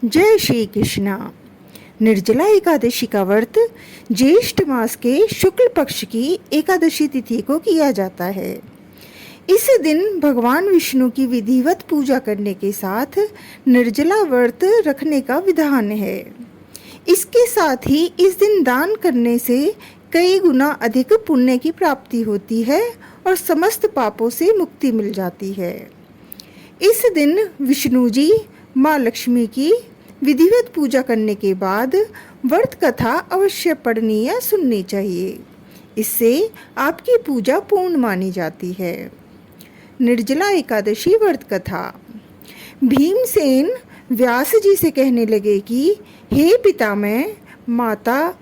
जय श्री कृष्णा। निर्जला एकादशी का व्रत ज्येष्ठ मास के शुक्ल पक्ष की एकादशी तिथि को किया जाता है। इस दिन भगवान विष्णु की विधिवत पूजा करने के साथ निर्जला व्रत रखने का विधान है। इसके साथ ही इस दिन दान करने से कई गुना अधिक पुण्य की प्राप्ति होती है और समस्त पापों से मुक्ति मिल जाती है। इस दिन विष्णु जी, माँ लक्ष्मी की विधिवत पूजा करने के बाद व्रत कथा अवश्य पढ़नी या सुननी चाहिए। इससे आपकी पूजा पूर्ण मानी जाती है। निर्जला एकादशी व्रत कथा। भीमसेन व्यास जी से कहने लगे कि हे पितामह, माता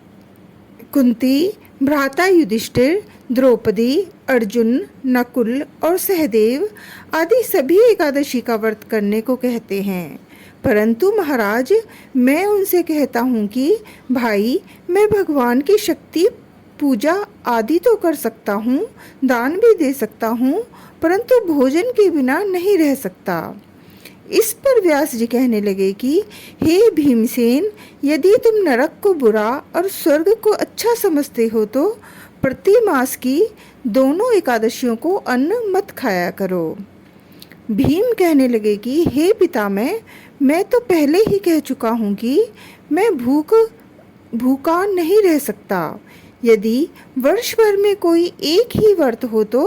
कुंती, भ्राता युधिष्ठिर, द्रौपदी, अर्जुन, नकुल और सहदेव आदि सभी एकादशी का व्रत करने को कहते हैं, परंतु महाराज, मैं उनसे कहता हूँ कि भाई, मैं भगवान की शक्ति पूजा आदि तो कर सकता हूँ, दान भी दे सकता हूँ, परंतु भोजन के बिना नहीं रह सकता। इस पर व्यास जी कहने लगे कि हे भीमसेन, यदि तुम नरक को बुरा और स्वर्ग को अच्छा समझते हो तो प्रति मास की दोनों एकादशियों को अन्न मत खाया करो। भीम कहने लगे कि हे पितामह, मैं तो पहले ही कह चुका हूँ कि मैं भूखा नहीं रह सकता। यदि वर्ष भर में कोई एक ही व्रत हो तो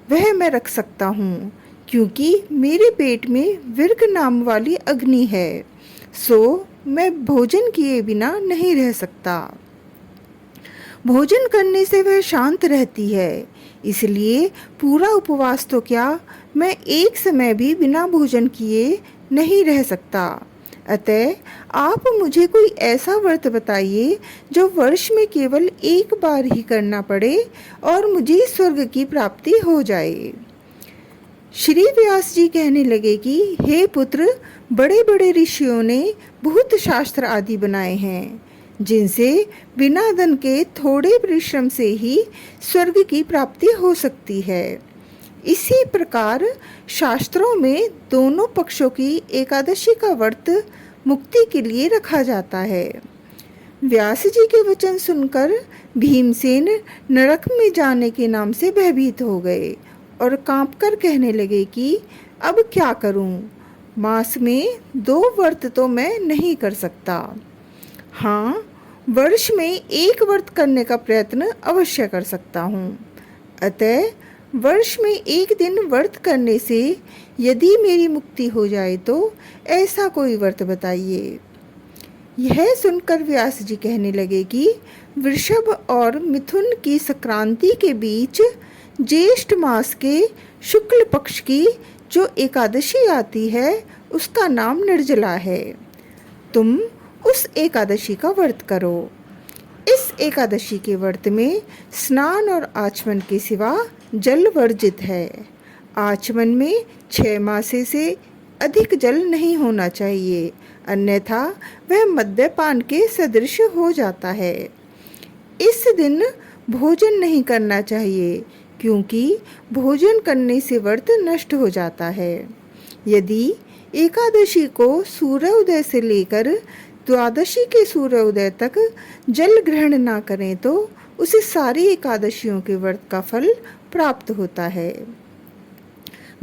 वह मैं रख सकता हूँ, क्योंकि मेरे पेट में विर्क नाम वाली अग्नि है, सो मैं भोजन किए बिना नहीं रह सकता। भोजन करने से वह शांत रहती है, इसलिए पूरा उपवास तो क्या, मैं एक समय भी बिना भोजन किए नहीं रह सकता। अतः आप मुझे कोई ऐसा व्रत बताइए जो वर्ष में केवल एक बार ही करना पड़े और मुझे स्वर्ग की प्राप्ति हो जाए। श्री व्यास जी कहने लगे कि हे पुत्र, बड़े बड़े ऋषियों ने बहुत शास्त्र आदि बनाए हैं, जिनसे बिना धन के थोड़े परिश्रम से ही स्वर्ग की प्राप्ति हो सकती है। इसी प्रकार शास्त्रों में दोनों पक्षों की एकादशी का व्रत मुक्ति के लिए रखा जाता है। व्यास जी के वचन सुनकर भीमसेन नरक में जाने के नाम से भयभीत हो गए और कांपकर कहने लगे कि अब क्या करूं? मास में 2 व्रत तो मैं नहीं कर सकता। हाँ, वर्ष में एक व्रत करने का प्रयत्न अवश्य कर सकता हूँ। अतः वर्ष में एक दिन व्रत करने से यदि मेरी मुक्ति हो जाए तो ऐसा कोई व्रत बताइए। यह सुनकर व्यास जी कहने लगे कि वृषभ और मिथुन की संक्रांति के बीच ज्येष्ठ मास के शुक्ल पक्ष की जो एकादशी आती है उसका नाम निर्जला है। तुम उस एकादशी का व्रत करो। इस एकादशी के व्रत में स्नान और आचमन के सिवा जल वर्जित है। आचमन में 6 मासे से अधिक जल नहीं होना चाहिए, अन्यथा वह मद्यपान के सदृश हो जाता है। इस दिन भोजन नहीं करना चाहिए, क्योंकि भोजन करने से व्रत नष्ट हो जाता है। यदि एकादशी को सूर्योदय से लेकर द्वादशी के सूर्योदय तक जल ग्रहण ना करें तो उसे सारी एकादशियों के व्रत का फल प्राप्त होता है।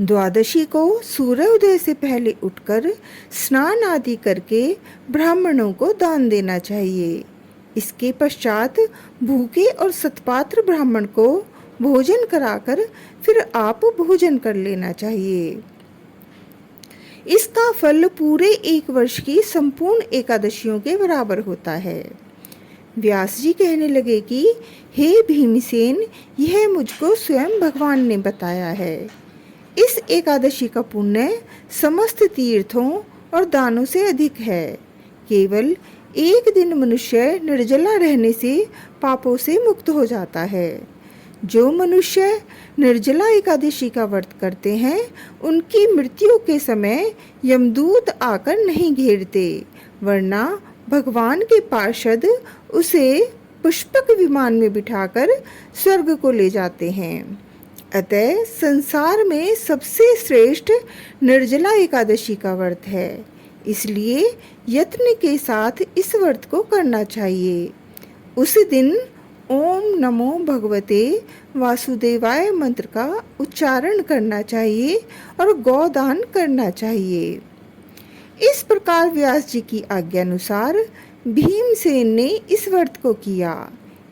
द्वादशी को सूर्योदय से पहले उठकर स्नान आदि करके ब्राह्मणों को दान देना चाहिए। इसके पश्चात भूखे और सत्पात्र ब्राह्मण को भोजन कराकर फिर आप भोजन कर लेना चाहिए। इसका फल पूरे 1 वर्ष की संपूर्ण एकादशियों के बराबर होता है। व्यास जी कहने लगे कि हे भीमसेन, यह मुझको स्वयं भगवान ने बताया है। इस एकादशी का पुण्य समस्त तीर्थों और दानों से अधिक है। केवल एक दिन मनुष्य निर्जला रहने से पापों से मुक्त हो जाता है। जो मनुष्य निर्जला एकादशी का व्रत करते हैं, उनकी मृत्यु के समय यमदूत आकर नहीं घेरते, वरना भगवान के पार्षद उसे पुष्पक विमान में बिठाकर स्वर्ग को ले जाते हैं। अतः संसार में सबसे श्रेष्ठ निर्जला एकादशी का व्रत है। इसलिए यत्न के साथ इस व्रत को करना चाहिए। उस दिन ओम नमो भगवते वासुदेवाय मंत्र का उच्चारण करना चाहिए और गोदान करना चाहिए। इस प्रकार व्यास जी की आज्ञानुसार भीमसेन ने इस व्रत को किया।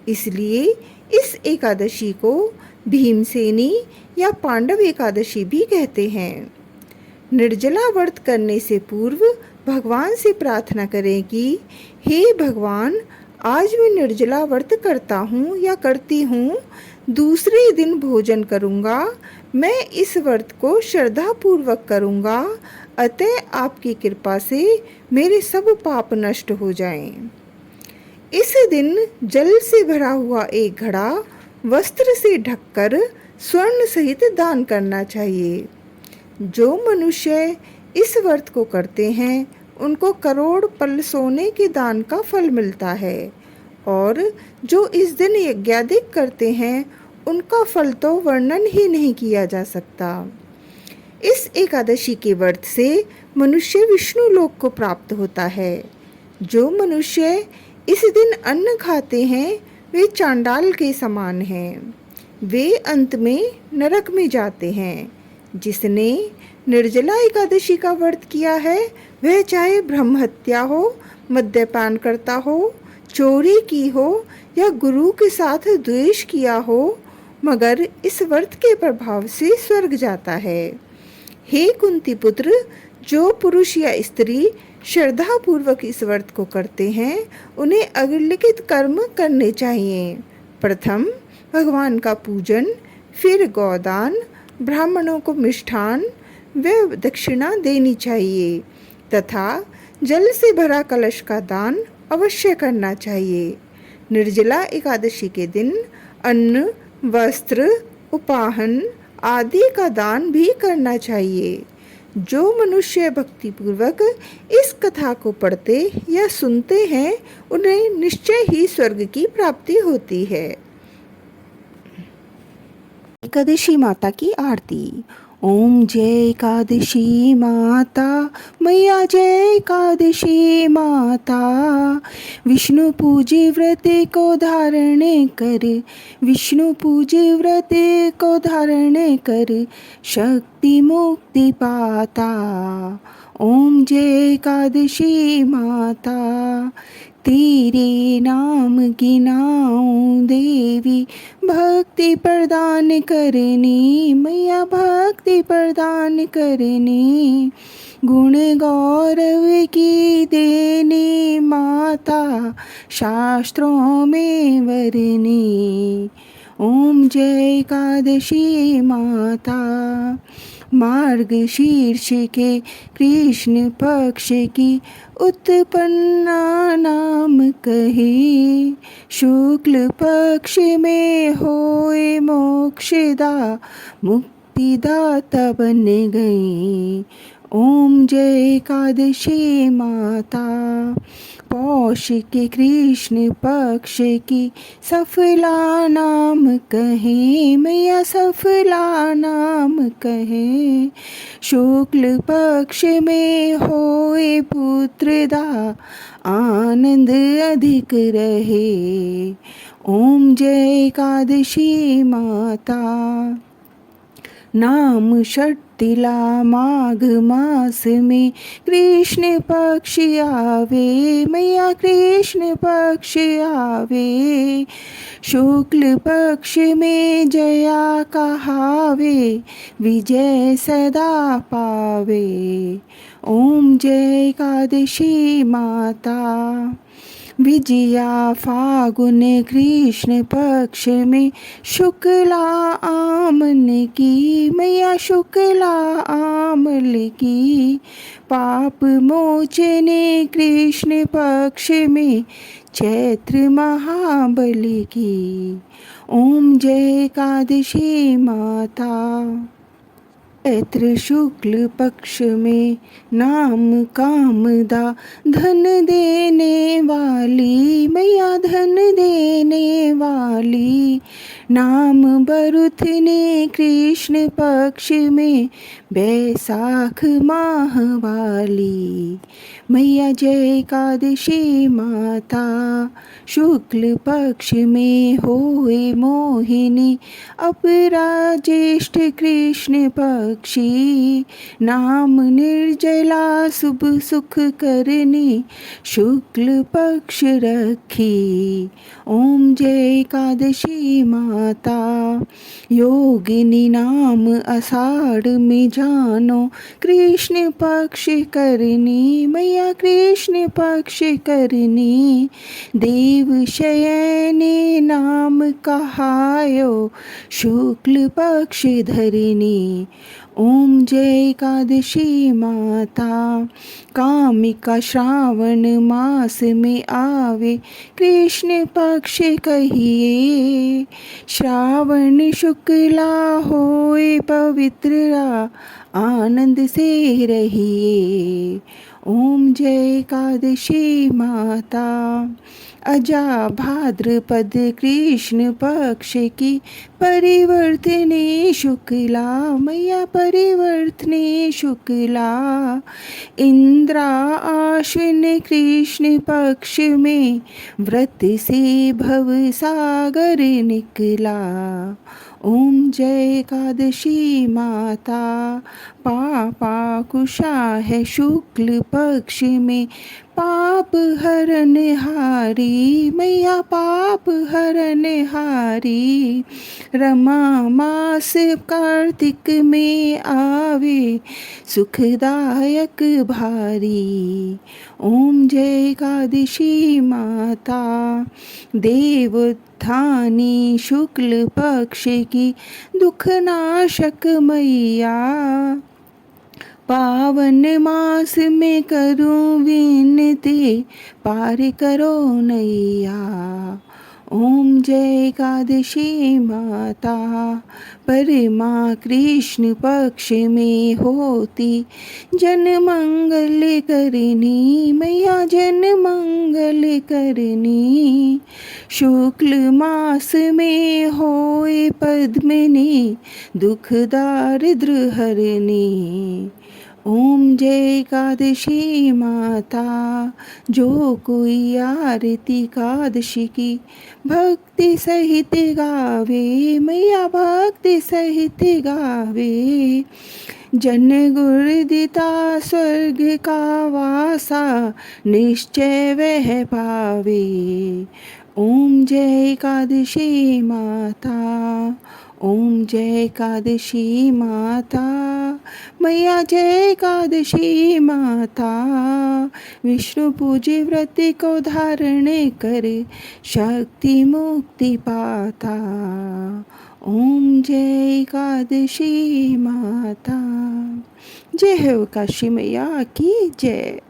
इसलिए इस एकादशी को भीमसेनी या पांडव एकादशी भी कहते हैं। निर्जला व्रत करने से पूर्व भगवान से प्रार्थना करें कि हे भगवान, आज मैं निर्जला व्रत करता हूँ या करती हूँ, दूसरे दिन भोजन करूँगा। मैं इस व्रत को श्रद्धा पूर्वक करूँगा, अतः आपकी कृपा से मेरे सब पाप नष्ट हो जाएं। इस दिन जल से भरा हुआ एक घड़ा वस्त्र से ढककर स्वर्ण सहित दान करना चाहिए। जो मनुष्य इस व्रत को करते हैं उनको करोड़ पल सोने के दान का फल मिलता है, और जो इस दिन यज्ञादिक करते हैं उनका फल तो वर्णन ही नहीं किया जा सकता। इस एकादशी के व्रत से मनुष्य विष्णु लोक को प्राप्त होता है। जो मनुष्य इस दिन अन्न खाते हैं वे चांडाल के समान हैं, वे अंत में नरक में जाते हैं। जिसने निर्जला एकादशी का व्रत किया है वह चाहे ब्रह्म हत्या हो, मद्यपान करता हो, चोरी की हो या गुरु के साथ द्वेष किया हो, मगर इस व्रत के प्रभाव से स्वर्ग जाता है। हे कुंती पुत्र, जो पुरुष या स्त्री श्रद्धा पूर्वक इस व्रत को करते हैं उन्हें अग्निलिखित कर्म करने चाहिए। प्रथम भगवान का पूजन, फिर गोदान, ब्राह्मणों को मिष्ठान व दक्षिणा देनी चाहिए तथा जल से भरा कलश का दान अवश्य करना चाहिए। निर्जला एकादशी के दिन अन्न, वस्त्र, उपाहन आदि का दान भी करना चाहिए। जो मनुष्य भक्तिपूर्वक इस कथा को पढ़ते या सुनते हैं उन्हें निश्चय ही स्वर्ग की प्राप्ति होती है। एकादशी माता की आरती। ओम जय एकादशी माता, मैया जय एकादशी माता। विष्णु पूजी व्रत को धारण कर, विष्णु पूजी व्रत को धारण कर, शक्ति मुक्ति पाता। ओम जय एकादशी माता, तेरे नाम गिनाऊं देवी, भक्ति प्रदान करनी मैया, भक्ति प्रदान करनी। गुण गौरव की देनी माता, शास्त्रों में वरनी। ओम जय एकादशी माता। मार्ग शीर्ष के कृष्ण पक्ष की उत्पन्ना नाम कही, शुक्ल पक्ष में होए मोक्षदा, मुक्तिदाता बन गई। ओम जय एकादशी माता। पौष के कृष्ण पक्ष की सफला नाम कहे मैया, सफला नाम कहे। शुक्ल पक्ष में होए पुत्रदा, आनंद अधिक रहे। ओम जय एकादशी माता। नाम षट्तिला माघ मास में कृष्ण पक्ष आवे मैया, कृष्ण पक्ष आवे। शुक्ल पक्ष में जया कहावे, विजय सदा पावे। ओम जय एकादशी माता। विजया फागुन कृष्ण पक्ष में शुक्ला आमन की मैया, शुक्ला आमल की। पाप मोचने कृष्ण पक्ष में चैत्र महाबल की। ओम जय एकादशी माता। चैत्र शुक्ल पक्ष में नाम कामदा, धन देने वाली मैया, धन देने वाली। नाम बरुथने कृष्ण पक्ष में बैसाख माह वाली। मैया जय एकादशी माता शुक्ल पक्ष में होए मोहिनी। अपरा ज्येष्ठ कृष्ण पक्षी नाम निर्जला शुभ सुख करनी। शुक्ल पक्ष रखी ओम जय एकादशी माता। योगिनी नाम आषाढ़ में जानो कृष्ण पक्ष करनी। मैया कृष्ण पक्ष करनी। देव शयने नाम कहायो शुक्ल पक्ष धरनी। ओम जय एकादशी माता। कामिका श्रावण मास में आवे कृष्ण पक्ष कहिए। श्रावण शुक्ला होए पवित्र आनंद से रहिए। ओम जय एकादशी माता। अजा भाद्रपद कृष्ण पक्ष की परिवर्तने शुक्ला। मैया परिवर्तने शुक्ला। इंद्रा आश्विन कृष्ण पक्ष में व्रत से भव सागर निकला। ओम जय एकादशी माता। पापा कुशा है शुक्ल पक्ष में पाप हरन हारी। मैया पाप हरन हारी। रमा मास कार्तिक में आवे सुखदायक भारी। ओम जय एकादशी माता। देवोत्थानी शुक्ल पक्ष की दुखनाशक मैया। पावन मास में करूं विनती पार करो नैया। ओम जय एकादशी माता। परमा कृष्ण पक्ष में होती जन मंगल करनी। मैया जन मंगल करनी। शुक्ल मास में होए पद्मिनी दुख दारिद्र हरनी। ओम जय एकादशी माता। जो कोई आरती एकादशी की भक्ति सहित गावे। मैया भक्ति सहित गावे। जन गुरुदिता स्वर्ग का वासा निश्चय वह पावे। ओम जय एकादशी माता। ओम जय एकादशी माता। मैया जय एकादशी माता। विष्णु पूजी व्रत को धारण कर शक्ति मुक्ति पाता। ओम जय एकादशी माता। जय हो काशी मैया की जय।